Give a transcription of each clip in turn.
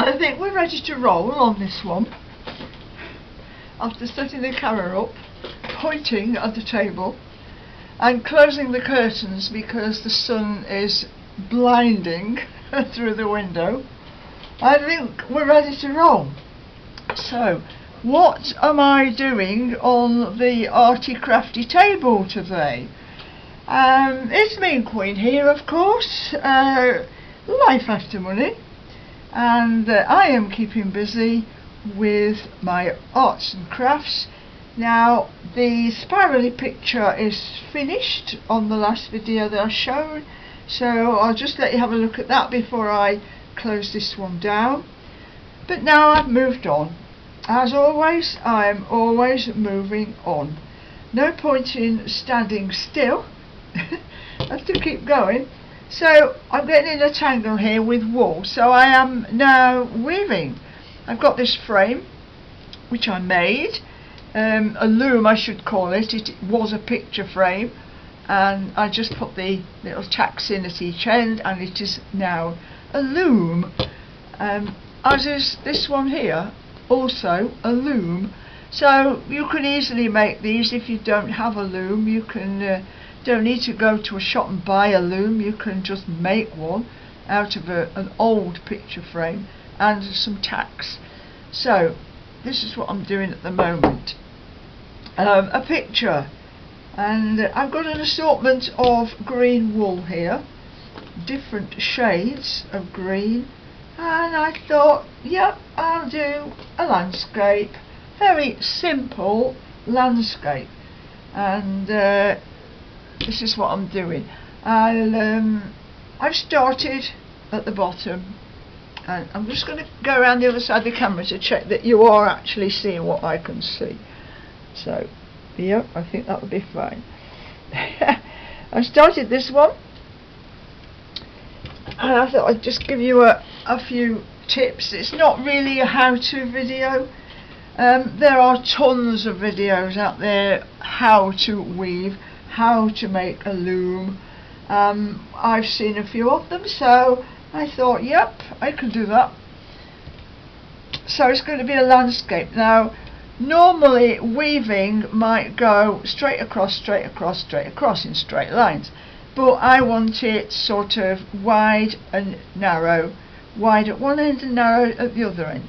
I think we're ready to roll on this one. After setting the camera up, pointing at the table and closing the curtains because the sun is blinding through the window, I think we're ready to roll. So, what am I doing on the arty crafty table today? It's me and Queen here, of course, life after money, and I am keeping busy with my arts and crafts. Now, the spirally picture is finished on the last video that I showed, so I'll just let you have a look at that before I close this one down. But now I've moved on. As always, I'm always moving on. No point in standing still. I have to keep going. So I'm getting in a tangle here with wool, so I am now weaving. I've got this frame which I made, a loom I should call it. It was a picture frame, and I just put the little tacks in at each end, and it is now a loom, as is this one here, also a loom. So you can easily make these if you don't have a loom. You can don't need to go to a shop and buy a loom. You can just make one out of an old picture frame and some tacks. So this is what I'm doing at the moment, a picture, and I've got an assortment of green wool here, different shades of green, and I thought, yep, I'll do a landscape, very simple landscape, and this is what I'm doing. I've started at the bottom, and I'm just going to go around the other side of the camera to check that you are actually seeing what I can see. So, yep, I think that would be fine. I started this one, and I thought I'd just give you a few tips. It's not really a how-to video. There are tons of videos out there how to weave, how to make a loom. I've seen a few of them, so I thought, yep, I can do that. So it's going to be a landscape. Now, normally weaving might go straight across, straight across, straight across in straight lines, but I want it sort of wide and narrow, wide at one end and narrow at the other end.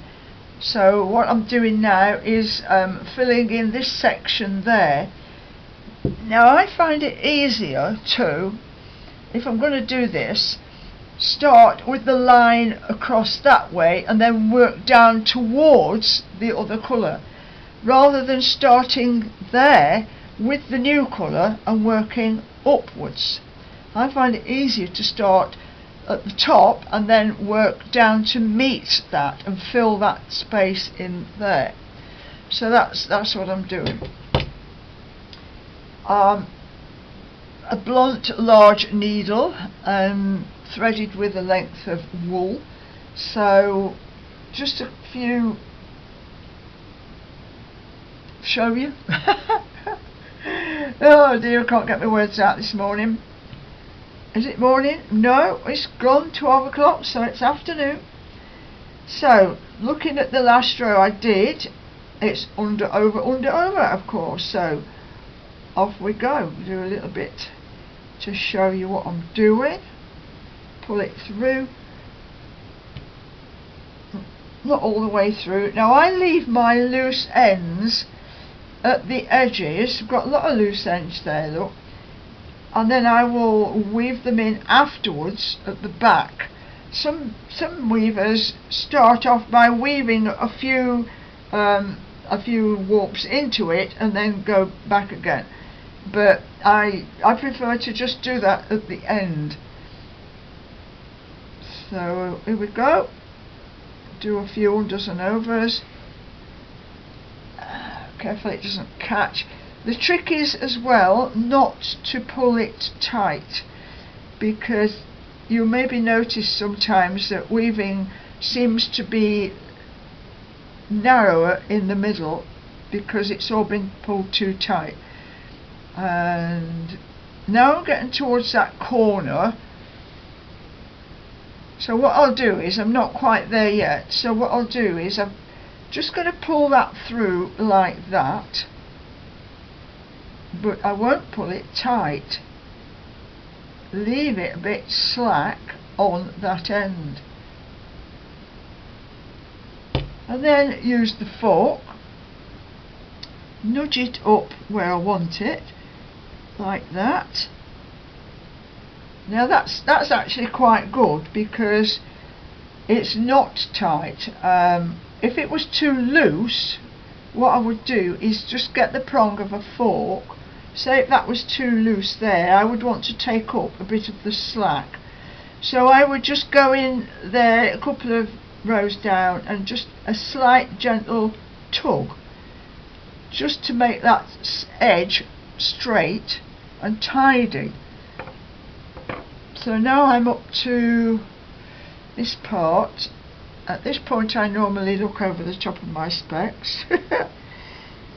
So what I'm doing now is filling in this section there. Now I find it easier to, if I'm going to do this, start with the line across that way and then work down towards the other colour, rather than starting there with the new colour and working upwards. I find it easier to start at the top and then work down to meet that and fill that space in there. So that's what I'm doing. A blunt large needle threaded with a length of wool, so just a few, show you. Oh dear, I can't get my words out this morning. Is it morning? No, it's gone 12 o'clock, so it's afternoon. So looking at the last row I did, it's under, over, of course, so off we go. Do a little bit to show you what I'm doing. Pull it through, not all the way through. Now I leave my loose ends at the edges. I've got a lot of loose ends there, look, and then I will weave them in afterwards at the back. Some weavers start off by weaving a few warps into it and then go back again, but I prefer to just do that at the end. So here we go. Do a few unders and overs. Careful it doesn't catch. The trick is as well not to pull it tight, because you maybe notice sometimes that weaving seems to be narrower in the middle because it's all been pulled too tight. And now I'm getting towards that corner, So what I'll do is, I'm not quite there yet, so what I'll do is I'm just going to pull that through like that, but I won't pull it tight. Leave it a bit slack on that end, and then use the fork, nudge it up where I want it, like that. Now that's actually quite good because it's not tight. If it was too loose, what I would do is just get the prong of a fork. Say if that was too loose there, I would want to take up a bit of the slack. So I would just go in there a couple of rows down and just a slight gentle tug, just to make that edge straight and tidy. So now I'm up to this part. At this point I normally look over the top of my specs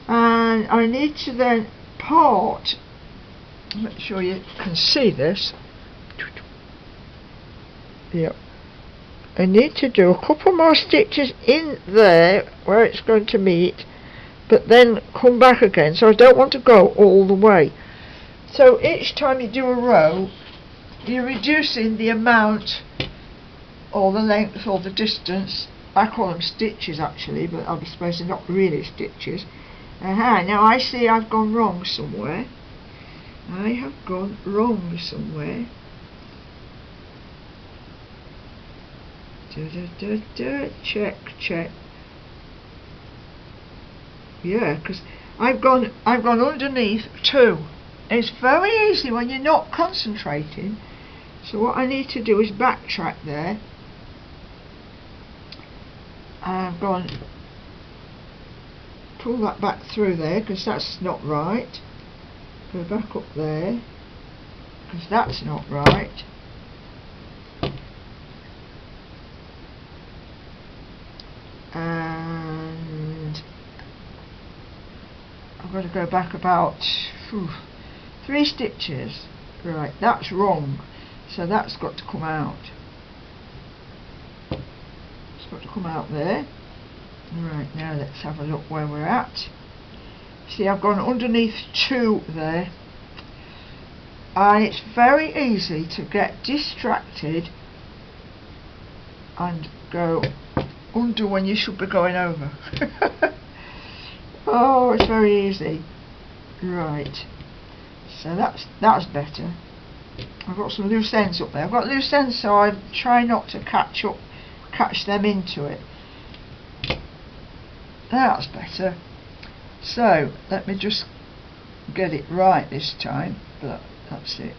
and I need to then part, make sure you can see this. Yep. I need to do a couple more stitches in there where it's going to meet, but then come back again, so I don't want to go all the way. So each time you do a row, you're reducing the amount or the length or the distance. I call them stitches actually, but I suppose they're not really stitches. Now I see I've gone wrong somewhere. I have gone wrong somewhere. Check. Yeah, because I've gone underneath too. It's very easy when you're not concentrating. So what I need to do is backtrack there. I've gone, pull that back through there because that's not right. Go back up there because that's not right. And I've got to go back about 3 stitches. Right, that's wrong. So that's got to come out. It's got to come out there. Right, now let's have a look where we're at. See, I've gone underneath 2 there. And it's very easy to get distracted and go under when you should be going over. Oh, it's very easy. Right, so that's better. I've got some loose ends up there. I've got loose ends, so I try not to catch them into it. That's better. So let me just get it right this time. But that's it.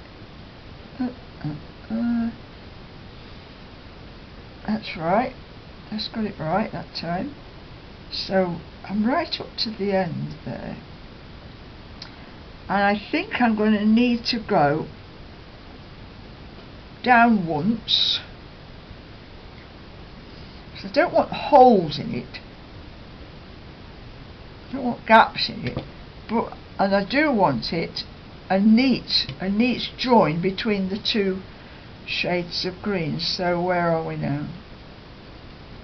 That's right. That's got it right that time. So I'm right up to the end there, and I think I'm going to need to go down once, because I don't want holes in it, I don't want gaps in it, and I do want it a neat join between the 2 shades of green. So where are we now?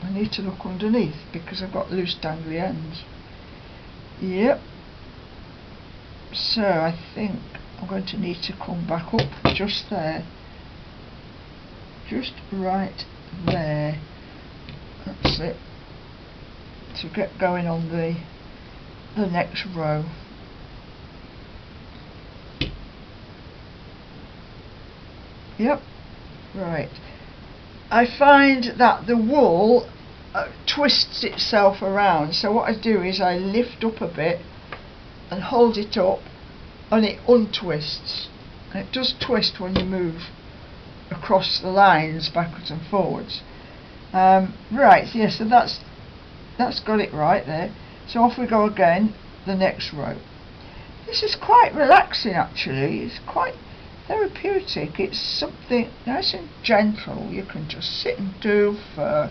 I need to look underneath because I've got loose dangly ends. Yep. So I think I'm going to need to come back up just there. Just right there. That's it. To get going on the next row. Yep. Right. I find that the wool twists itself around, so what I do is I lift up a bit and hold it up and it untwists, and it does twist when you move across the lines backwards and forwards. Right, yeah, so that's got it right there. So off we go again, the next row. This is quite relaxing actually, it's quite therapeutic. It's something nice and gentle you can just sit and do for,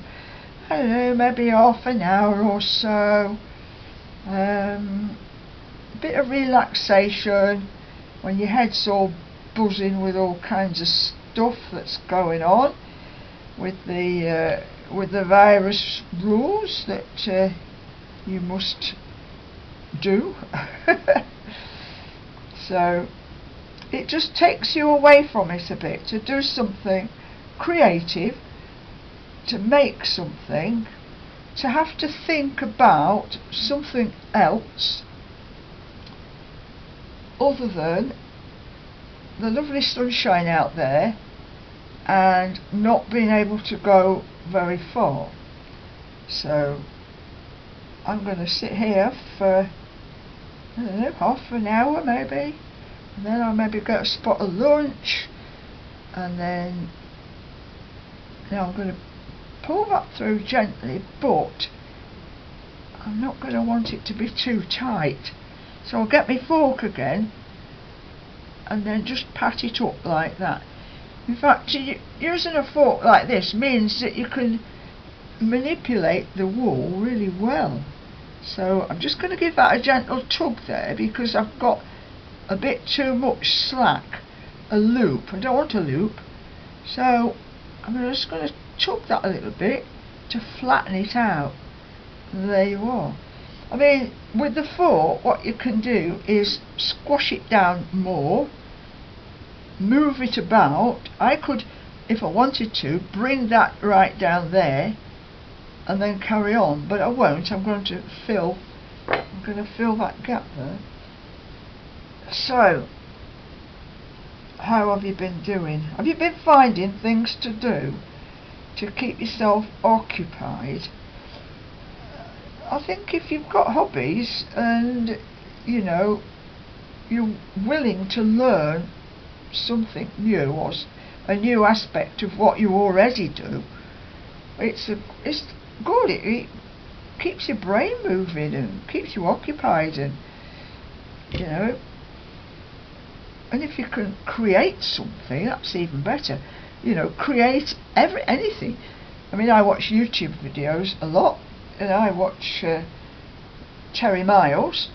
I don't know, maybe half an hour or so. A bit of relaxation when your head's all buzzing with all kinds of stuff that's going on. with the various rules that you must do. So it just takes you away from it a bit to do something creative, to make something, to have to think about something else other than the lovely sunshine out there and not being able to go very far. So I'm going to sit here for, I don't know, half an hour maybe, and then I'll maybe get a spot of lunch, and then now I'm going to pull that through gently, but I'm not going to want it to be too tight. So I'll get my fork again and then just pat it up like that. In fact, using a fork like this means that you can manipulate the wool really well. So I'm just going to give that a gentle tug there, because I've got a bit too much slack, a loop. I don't want a loop, so I'm just going to tug that a little bit to flatten it out. And there you are. I mean, with the fork, what you can do is squash it down more, move it about. I could, if I wanted to, bring that right down there and then carry on, but I won't. I'm going to fill that gap there. So, how have you been doing? Have you been finding things to do to keep yourself occupied? I think if you've got hobbies and you know you're willing to learn something new, or a new aspect of what you already do, it's good. It keeps your brain moving and keeps you occupied, and you know, and if you can create something, that's even better. You know, create anything. I mean, I watch YouTube videos a lot, and I watch Terry Miles,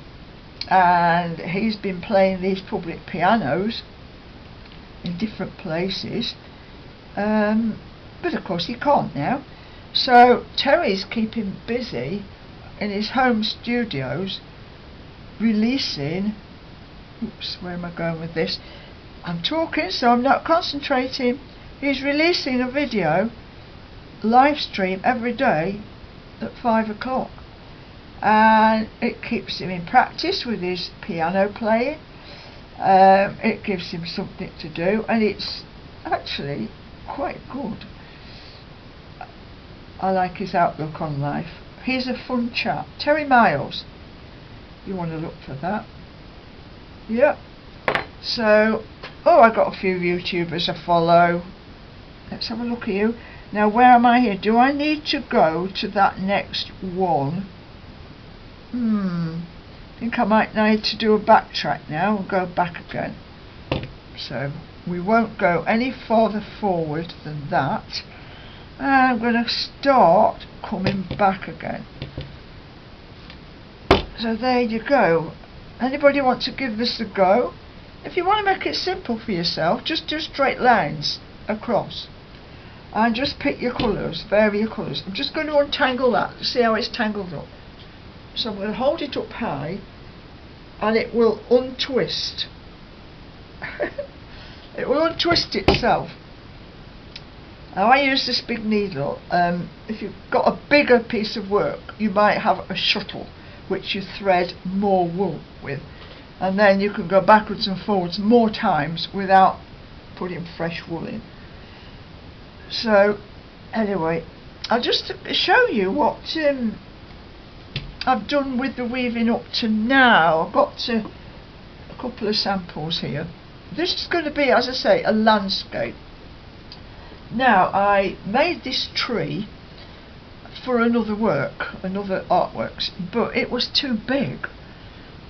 and he's been playing these public pianos in different places, but of course he can't now. So Terry's keeping busy in his home studios releasing, oops, where am I going with this? I'm talking so I'm not concentrating. He's releasing a video live stream every day at 5 o'clock, and it keeps him in practice with his piano playing. It gives him something to do, and it's actually quite good. I like his outlook on life. He's a fun chap. Terry Miles, you want to look for that. Yep. So, oh, I got a few YouTubers I follow. Let's have a look at you. Now, where am I here? Do I need to go to that next one? I think I might need to do a backtrack now and go back again. So we won't go any farther forward than that. And I'm going to start coming back again. So there you go. Anybody want to give this a go? If you want to make it simple for yourself, just do straight lines across. And just pick your colours, vary your colours. I'm just going to untangle that, see how it's tangled up. So I'm going to hold it up high, and it will untwist. It will untwist itself. Now I use this big needle. If you've got a bigger piece of work, you might have a shuttle which you thread more wool with, and then you can go backwards and forwards more times without putting fresh wool in. So anyway, I'll just show you what I've done with the weaving up to now. I've got a couple of samples here. This is going to be, as I say, a landscape. Now, I made this tree for another artworks, but it was too big,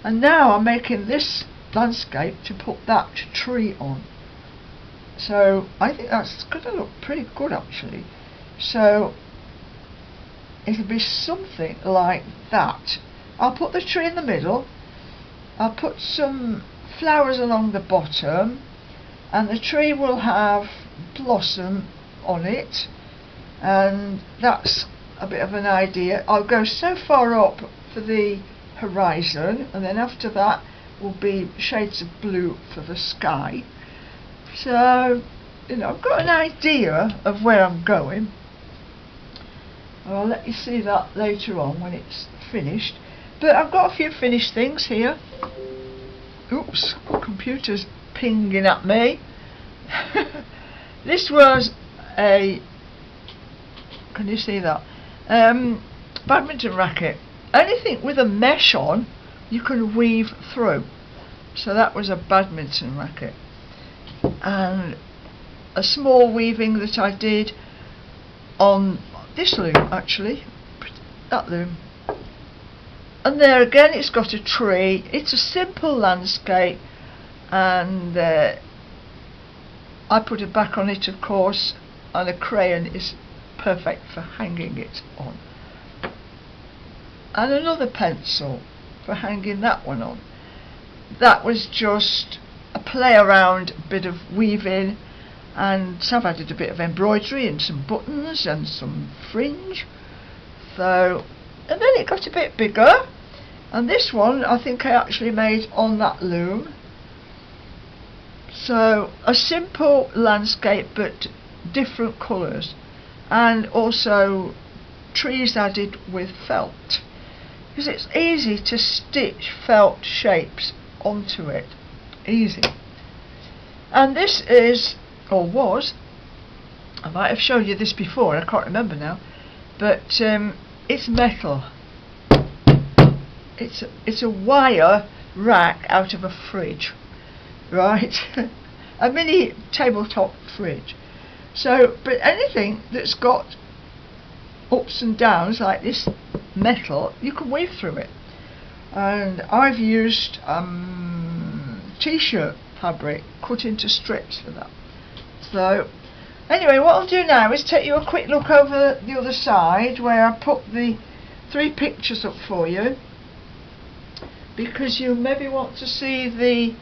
and now I'm making this landscape to put that tree on. So I think that's going to look pretty good actually. So it'll be something like that. I'll put the tree in the middle, I'll put some flowers along the bottom, and the tree will have blossom on it, and that's a bit of an idea. I'll go so far up for the horizon, and then after that will be shades of blue for the sky. So, you know, I've got an idea of where I'm going. I'll let you see that later on when it's finished. But I've got a few finished things here. Oops, computer's pinging at me. This was a, can you see that? Badminton racket. Anything with a mesh on, you can weave through. So that was a badminton racket. And a small weaving that I did on this loom, actually, that loom. And there again, it's got a tree. It's a simple landscape, and I put a back on it, of course, and a crayon is perfect for hanging it on. And another pencil for hanging that one on. That was just a play around bit of weaving, and so I've added a bit of embroidery and some buttons and some fringe. So, and then it got a bit bigger, and this one I think I actually made on that loom. So a simple landscape but different colours, and also trees added with felt, because it's easy to stitch felt shapes onto it, easy. And this is, or was, I might have shown you this before, I can't remember now, but it's metal. It's a wire rack out of a fridge, right? A mini tabletop fridge. So, but anything that's got ups and downs like this metal, you can weave through it. And I've used t-shirt fabric cut into strips for that. So anyway, what I'll do now is take you a quick look over the other side where I put the 3 pictures up for you, because you maybe want to see the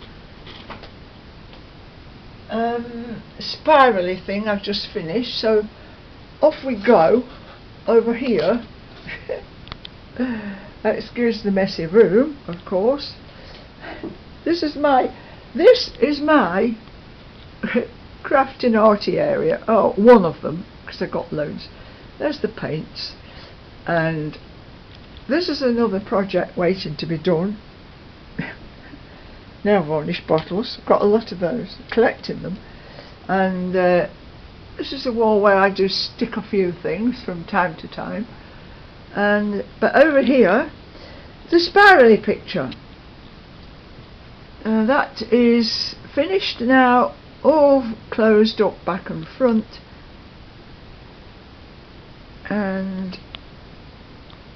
spirally thing I've just finished. So off we go over here. Excuse the messy room, of course. This is my crafting arty area. Oh, one of them, because I've got loads. There's the paints, and this is another project waiting to be done. Nail varnish bottles, got a lot of those, collecting them. And this is a wall where I do stick a few things from time to time. And but over here, the spirally picture. That is finished now, all closed up back and front. And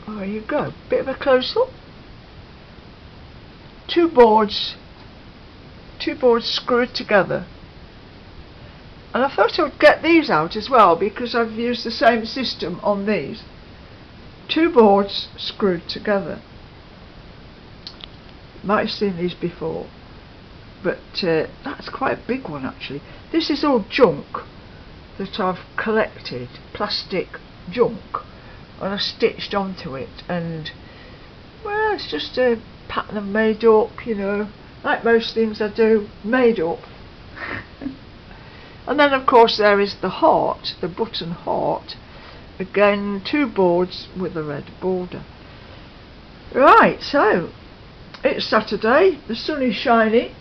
there you go, bit of a close up. Two boards screwed together. And I thought I would get these out as well, because I've used the same system on these. 2 boards screwed together. Might have seen these before, but that's quite a big one actually. This is all junk that I've collected, plastic junk, and I've stitched onto it, and well, it's just a pattern I've made up, you know, like most things I do, made up. And then of course there is the heart, the button heart, again 2 boards with a red border. Right, so it's Saturday, the sun is shining.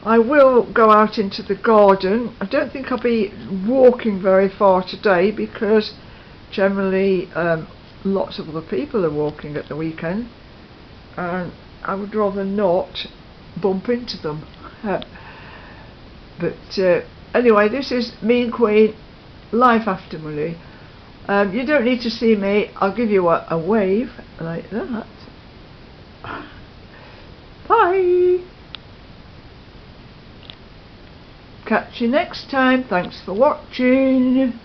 I will go out into the garden. I don't think I'll be walking very far today, because generally lots of other people are walking at the weekend, and I would rather not bump into them. But anyway, this is me and Queen, life after money. You don't need to see me, I'll give you a wave like that. Bye! Catch you next time, thanks for watching.